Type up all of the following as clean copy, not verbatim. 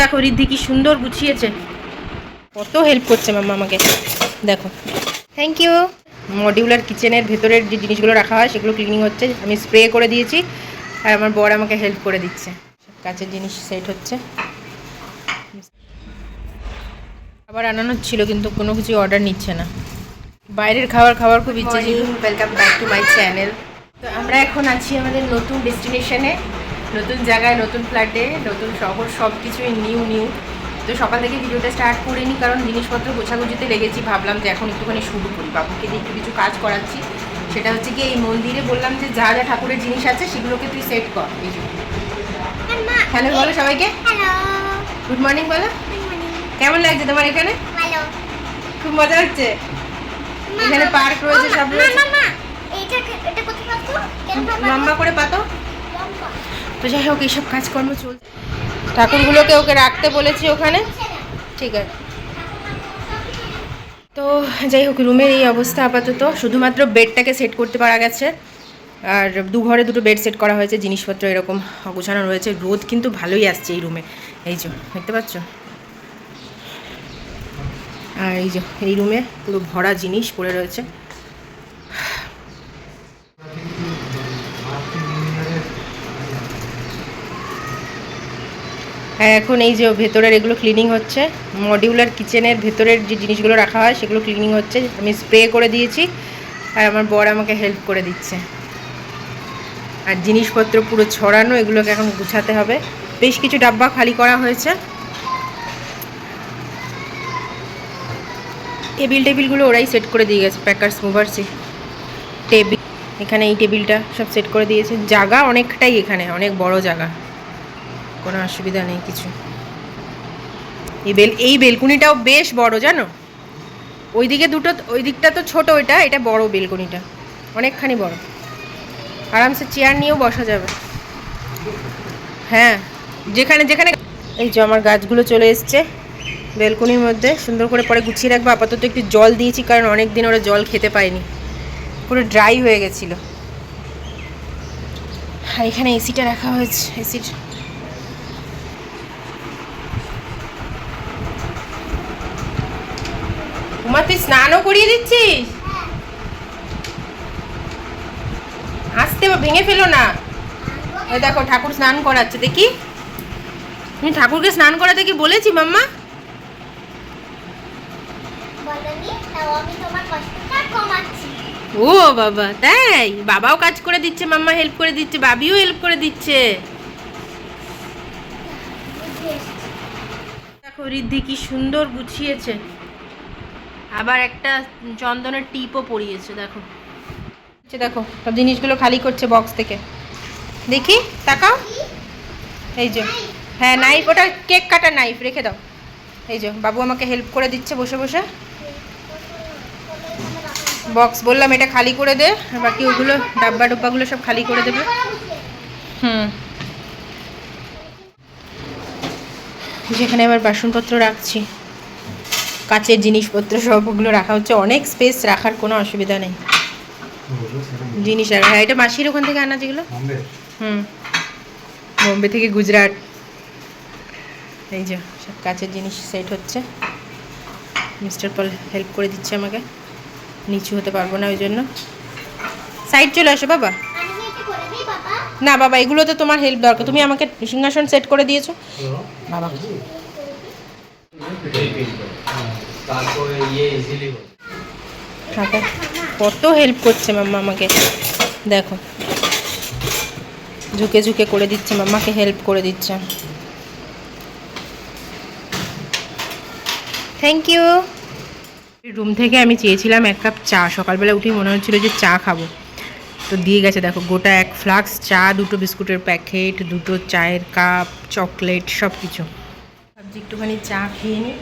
দেখো রিদ্ধি কি সুন্দর গুছিয়েছে, কত হেল্প করছে মাম্মা আমাকে, দেখো। Thank you. মডিউলার কিচেনের ভেতরের যে জিনিসগুলো রাখা হয় সেগুলো ক্লিনিং হচ্ছে, আমি স্প্রে করে দিয়েছি আর আমার বর আমাকে হেল্প করে দিচ্ছে। কাচের জিনিস সেট হচ্ছে, আবার আনানোর ছিল কিন্তু কোনো কিছু অর্ডার নিচ্ছে না। বাইরের খাবার খুব ইচ্ছে ছিল। Welcome back to my channel. তো আমরা এখন আছি আমাদের নতুন ডেস্টিনেশনে, নতুন জায়গায়, নতুন ফ্ল্যাটে, নতুন শহর, সব কিছুই নিউ। তো সকাল থেকে ভিডিওটা স্টার্ট করিনি কারণ জিনিসপত্র গোছাগুছিতে লেগেছি। ভাবলাম যে এখন একটুখানি শুরু করি, বাবুকে দিয়ে একটু কিছু কাজ করাচ্ছি। সেটা হচ্ছে কি, এই মন্দিরে বললাম যে যা যা ঠাকুরের জিনিস আছে সেগুলোকে তুই সেট কর। এই যে হ্যালো বলো সবাইকে, গুড মর্নিং বলো। কেমন লাগছে তোমার এখানে? খুব মজা হচ্ছে। এখানে পার্ক রয়েছে, সব রয়েছে। লম্বা করে পাতো। তো যাই হোক, এইসব কাজকর্ম চলছে। ঠাকুরগুলোকে ওকে রাখতে বলেছি ওখানে, ঠিক আছে। তো যাই হোক, রুমের এই অবস্থা আপাতত। শুধুমাত্র বেডটাকে সেট করতে পারা গেছে, আর ঘরে দুটো বেড সেট করা হয়েছে। জিনিসপত্র এরকম গোছানো রয়েছে। রোদ কিন্তু ভালোই আসছে এই রুমে, এই যে দেখতে পাচ্ছ। আর এই যে এই রুমে পুরো ভরা জিনিস পড়ে রয়েছে। হ্যাঁ, এখন এই যে ভেতরের এগুলো ক্লিনিং হচ্ছে। মডিউলার কিচেনের ভেতরের যে জিনিসগুলো রাখা হয় সেগুলো ক্লিনিং হচ্ছে, আমি স্প্রে করে দিয়েছি আর আমার বর আমাকে হেল্প করে দিচ্ছে। আর জিনিসপত্র পুরো ছড়ানো, এগুলোকে এখন গুছাতে হবে। বেশ কিছু ডাব্বা খালি করা হয়েছে। টেবিলগুলো ওরাই সেট করে দিয়ে গেছে, প্যাকার্স মুভার্সি টেবিল। এখানে এই টেবিলটা সব সেট করে দিয়েছে। জায়গা অনেকটাই, এখানে অনেক বড় জায়গা, কোনো অসুবিধা নেই কিছু। এই বেলকুনিটাও বেশ বড়, জানো। ওইদিকে দুটো, ওই দিকটা তো ছোট, এটা বড়। বেলকুনিটা অনেকখানি বড়, আরামসে চেয়ার নিয়েও বসা যাবে। হ্যাঁ, যেখানে যেখানে। এই যে আমার গাছগুলো চলে এসছে বেলকুনির মধ্যে, সুন্দর করে পরে গুছিয়ে রাখবো। আপাতত একটু জল দিয়েছি কারণ অনেক দিন ওরা জল খেতে পায়নি, পুরো ড্রাই হয়ে গেছিলো। আর এখানে এসিটা রাখা হয়েছে, এসির। উমা, তুই স্নানও করিয়ে দিচ্ছিস? আসতে ভেঙে ফেলো না। ওই দেখো ঠাকুর স্নান করাচ্ছে, দেখি। তুমি ঠাকুরকে স্নান করাতে কি বলেছি মাম্মা? ও বাবা, তাই? বাবাও কাজ করে দিচ্ছে, মাম্মা হেল্প করে দিচ্ছে, বাবিও হেল্প করে দিচ্ছে। দেখো রিদ্ধি কি সুন্দর গুছিয়েছে, আবার একটা চন্দনের টিপও পরিয়েছে। দেখো দেখো সব জিনিসগুলো খালি করছে বক্স থেকে, দেখি তাকাও। এই যে, হ্যাঁ নাইফ, ওটা কেক কাটার নাইফ, রেখে দাও। এই যে বাবু আমাকে হেল্প করে দিচ্ছে বসে বসে। বক্স বললাম এটা খালি করে দে, বাকি ওগুলো ডাব্বাগুলো সব খালি করে দেবে। যেখানে আবার বাসনপত্র রাখছি, কাচের জিনিসপত্র সব ওগুলো রাখা হচ্ছে। অনেক স্পেস, রাখার কোনো অসুবিধা নেই। জিনিস রাখা, হ্যাঁ এটা মাসির ওখান থেকে আনা যেগুলো। বোম্বে থেকে, গুজরাট। এই যে সব কাচের জিনিস সেট হচ্ছে। মিস্টার পল হেল্প করে দিচ্ছে আমাকে, নিচু হতে পারবো না ওই জন্য। সাইড চলে আসো বাবা। না বাবা, এগুলো তো তোমার হেল্প দরকার, তুমি আমাকে সিংহাসন সেট করে দিয়েছো বাবা। কত হেল্প করছে মাম্মা আমাকে, দেখো ঝুঁকে ঝুঁকে করে দিচ্ছে, মাম্মাকে হেল্প করে দিচ্ছে। Thank you. রুম থেকে আমি চেয়েছিলাম এক কাপ চা, সকালবেলা উঠেই মনে হচ্ছিলো যে চা খাবো, তো দিয়ে গেছে। দেখো গোটা এক ফ্লাক্স চা, দুটো বিস্কুটের প্যাকেট, দুটো চায়ের কাপ, চকলেট, সব কিছু। ভাবছি একটুখানি চা খেয়ে নিই।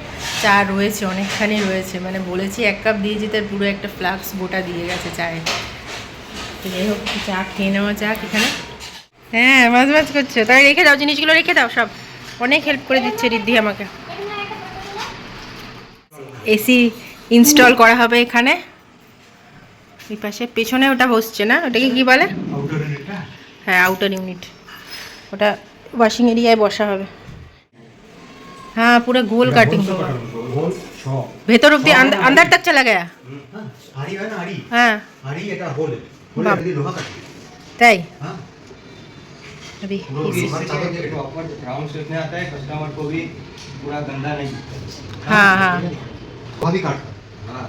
চা রয়েছে, অনেকখানি রয়েছে, মানে বলেছি এক কাপ দিয়ে যেতে, পুরো একটা ফ্লাক্স গোটা দিয়ে গেছে চায়ে। তো যাই হোক, চা খেয়ে নেওয়া যাক এখানে। হ্যাঁ, মাঝ করছে, তাই রেখে দাও, জিনিসগুলো রেখে দাও সব। অনেক হেল্প করে দিচ্ছে রিদ্ধি আমাকে। এসি ইনস্টল করা হবে এখানে, এই পাশে পেছনে ওটা বসছে না, ওটাকে কি বলে? হ্যাঁ, আউটার ইউনিট। ওটা ওয়াশিং এরিয়ায় বসা হবে। हाँ पूरा गोल काटिंग होगा, गोल शॉप भीतर अब्दी अंदर तक चला गया। हाड़ी है ना, हाड़ी हाँ हाड़ी এটা হোল হোল বাহ। এদিকে লোহা কাটি। তাই हाँ अभी प्रॉपर राउंड शेप में आता है, कस्टमर को भी पूरा गंदा नहीं दिखता। हाँ हाँ वो भी काट, हाँ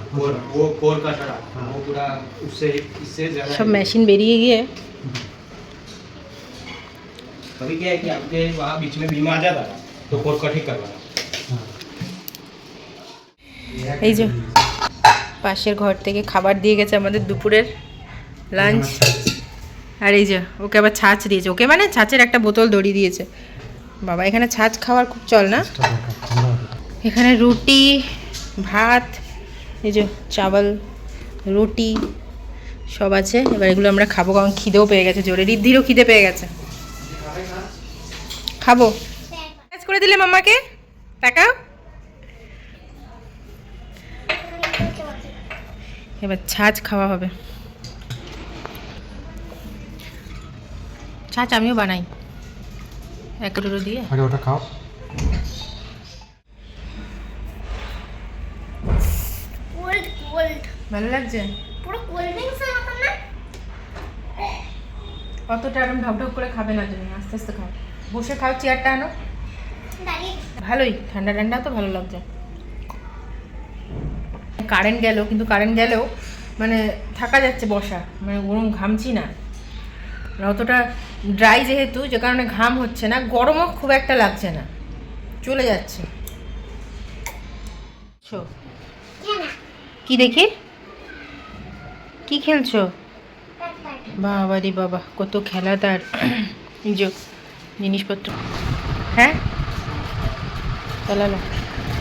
वो कोर का टड़ा, वो पूरा उससे इससे ज्यादा सब मशीन बेरिए गए। कभी क्या है कि आपके वहाँ बीच में बीम आ जाता था तो कोर कट ही करवाना। এই যে পাশের ঘর থেকে খাবার দিয়ে গেছে আমাদের দুপুরের লাঞ্চ। আর এই যে ওকে আবার ছাঁচ দিয়েছে, ওকে মানে ছাঁচের একটা বোতল দড়ি দিয়েছে। বাবা এখানে ছাঁচ খাওয়ার খুব চল না। এখানে রুটি ভাত, এই যে চাवल রুটি সব আছে। এবার এগুলো আমরা খাবো, কারণ খিদেও পেয়ে গেছে জোরে, রিদ্ধিরও খিদে পেয়ে গেছে। খাবো কাজ করে দিলে মাম্মাকে, তাকাও। এবার ছাঁচ খাওয়া হবে। ছাঁচ আমিও বানাই এক রুটো দিয়ে। আগে ওটা খাও। কোল্ড কোল্ড ভালো লাগছে? পুরো কোল্ড ড্রিঙ্কসের মতন না? অতটা এখন ঢক ঢক করে খাবে না তুমি, আস্তে আস্তে খাও। বসে খাও, চেয়ারটা আনো। দাঁড়িয়ে ভালোই ঠান্ডা ঠান্ডা তো ভালো লাগছে। কারেন্ট গেল, কিন্তু কারেন্ট গেলেও মানে থাকা যাচ্ছে বসা, মানে গরম ঘামছি না। অতটা ড্রাই যেহেতু, যে কারণে ঘাম হচ্ছে না, গরমও খুব একটা লাগছে না, চলে যাচ্ছে। কি দেখি, কি খেলছো? বাবা রে বাবা, কত খেলা তার। এই যে জিনিসপত্র, হ্যাঁ চালালো।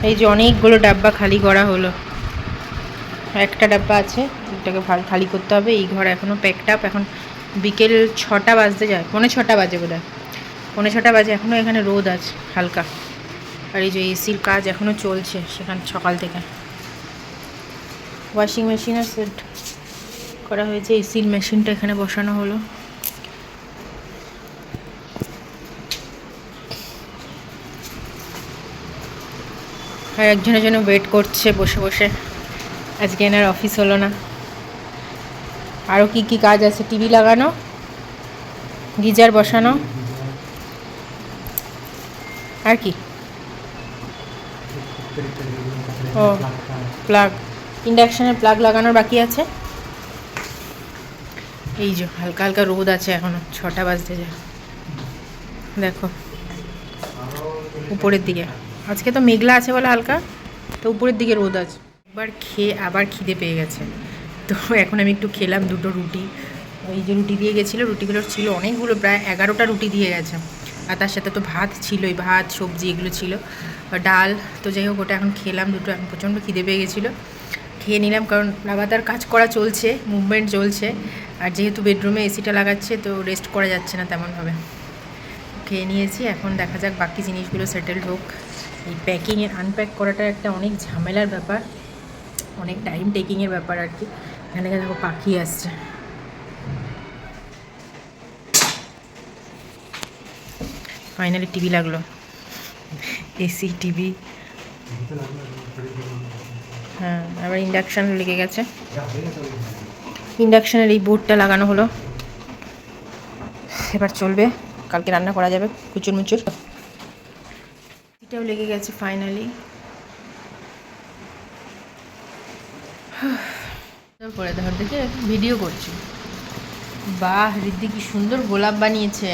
এই যে অনেকগুলো ডাব্বা খালি করা হলো, একটা ডাব্বা আছে, এটাকে খালি করতে হবে। এই ঘর এখনও প্যাকড আপ। এখন বিকেল 6টা বাজতে যায়, 6:45 বাজে বোধ হয়, 6:45 বাজে। এখনও এখানে রোদ আছে হালকা। আর এই যে এসির কাজ এখনও চলছে সেখানে সকাল থেকে। ওয়াশিং মেশিনের সেট করা হয়েছে, এসির মেশিনটা এখানে বসানো হলো। আর একজনের জন্য ওয়েট করছে বসে বসে, আজকে এনার অফিস হলো না। আরও কি কি কাজ আছে, টিভি লাগানো, গিজার বসানো, আর কি, ও প্লাগ, ইন্ডাকশানের প্লাগ লাগানোর বাকি আছে। এই যে হালকা হালকা রোদ আছে এখনো, 6টা বাজতে যায়। দেখো উপরের দিকে, আজকে তো মেঘলা আছে বলে হালকা, তো উপরের দিকে রোদ আছে। একবার খেয়ে আবার খিদে পেয়ে গেছে, তো এখন আমি একটু খেলাম 2টো রুটি। ওই যে রুটি দিয়ে গেছিলো, রুটিগুলো ছিল অনেকগুলো, প্রায় 11টা রুটি দিয়ে গেছে। আর তার সাথে তো ভাত ছিলই, ভাত সবজি এগুলো ছিল, ডাল। তো যাই হোক ওটা এখন খেলাম 2টো। এখন প্রচণ্ড খিদে পেয়ে গেছিলো, খেয়ে নিলাম, কারণ লাগাতার কাজ করা চলছে, মুভমেন্ট চলছে। আর যেহেতু বেডরুমে এসিটা লাগাচ্ছে, তো রেস্ট করা যাচ্ছে না তেমনভাবে। খেয়ে নিয়েছি, এখন দেখা যাক বাকি জিনিসগুলো সেটেলড হোক। এই প্যাকিংয়ের, আনপ্যাক করাটা একটা অনেক ঝামেলার ব্যাপার, অনেক টাইম টেকিংয়ের ব্যাপার আর কি। এখানে দেখো পাখি আসছে। ফাইনালি টিভি লাগলো, এসি টিভি। হ্যাঁ আবার ইন্ডাকশান লেগে গেছে, ইন্ডাকশানের এই বোর্ডটা লাগানো হলো, এবার চলবে, কালকে রান্না করা যাবে কুচুর মুচুর। এটাও লেগে গেছে ফাইনালি। করে ধর দেখে ভিডিও করছি। বাহ রিদ্ধি কি সুন্দর গোলাপ বানিয়েছে।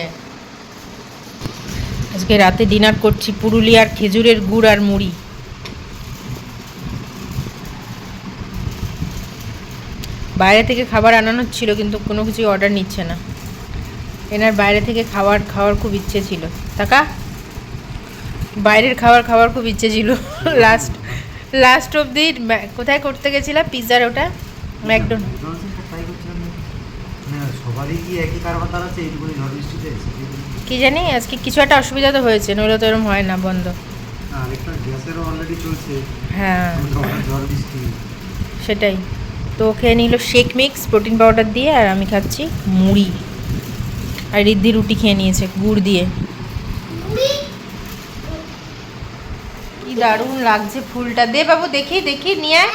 আজকে রাতে ডিনার করছি পুরুলিয়ার খেজুরের গুড় আর মুড়ি। বাইরে থেকে খাবার আনানো ছিল, কিন্তু কোনো কিছু অর্ডার নিচ্ছে না। এনার বাইরে থেকে খাওয়ার খুব ইচ্ছে ছিল। টাকা বাইরের খাওয়ার খুব ইচ্ছে ছিল। লাস্ট অবধি কোথায় করতে গেছিলাম পিৎজার, ওটা ম্যাকডোনাল্ড। কি জানি আজকে কিছু একটা অসুবিধা তো হয়েছে, নইলে তো এরকম হয় না, বন্ধ। হ্যাঁ সেটাই তো। খেয়ে নিল শেক মিক্স প্রোটিন পাউডার দিয়ে, আর আমি খাচ্ছি মুড়ি। আর রিদ্ধি রুটি খেয়ে নিয়েছে গুড় দিয়ে। কি দারুণ লাগছে ফুলটা। দে বাবু, দেখি দেখি, নিয়ে আয়।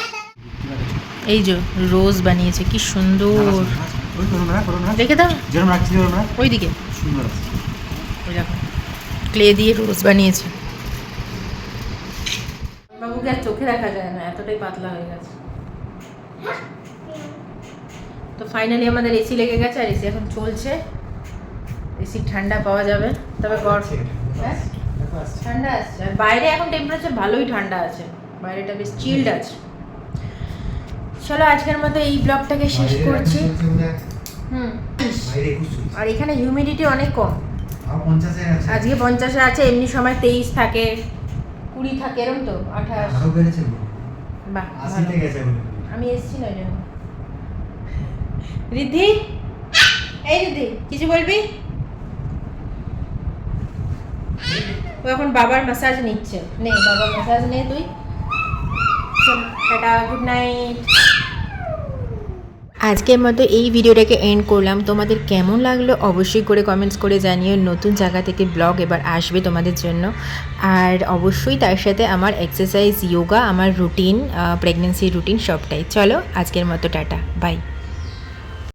এই যে রোজ বানিয়েছে, কি সুন্দর। দেখে দাও যেরকম রাখছি যেরকম রাখ, ওইদিকে, সুন্দর আছে। ওই দেখো ক্লে দিয়ে রোজ বানিয়েছে। বাবুকে আর চোখে দেখা যায় না, এতটাই পাতলা হয়ে গেছে। তো ফাইনালি আমাদের এসি লেগে গেছে, আর এসি এখন চলছে। এসি ঠান্ডা পাওয়া যাবে, তবে গরম হ্যাঁ? ঠান্ডা আসছে, আর বাইরে এখন টেম্পারেচার ভালোই ঠান্ডা আছে, বাইরেটা বেশ চিল্ড আছে। চলো আজকের মতো এই ব্লগটাকে শেষ করছি। আর এখানে হিউমিডিটি অনেক কম, আজকে 50-এ আছে, এমনি সময় 23 থাকে, 20 থাকে, এরকম তো 28। বাহ ভালো। আমি এসছি না ওই জন্য। রিদ্ধি, এই রিদ্ধি, কিছু বলবি? ও এখন বাবার ম্যাসাজ নিচ্ছে, নে বাবার ম্যাসাজ নে তুই। চল টাটা, গুড নাইট। আজকের মতো এই ভিডিওটাকে এন্ড করলাম। তোমাদের কেমন লাগলো অবশ্যই করে কমেন্টস করে জানিও। নতুন জায়গা থেকে ব্লগ এবার আসবে তোমাদের জন্য, আর অবশ্যই তার সাথে আমার এক্সারসাইজ, যোগা, আমার রুটিন, প্রেগনেন্সি রুটিন সবটাই। চলো আজকের মতো টাটা, বাই।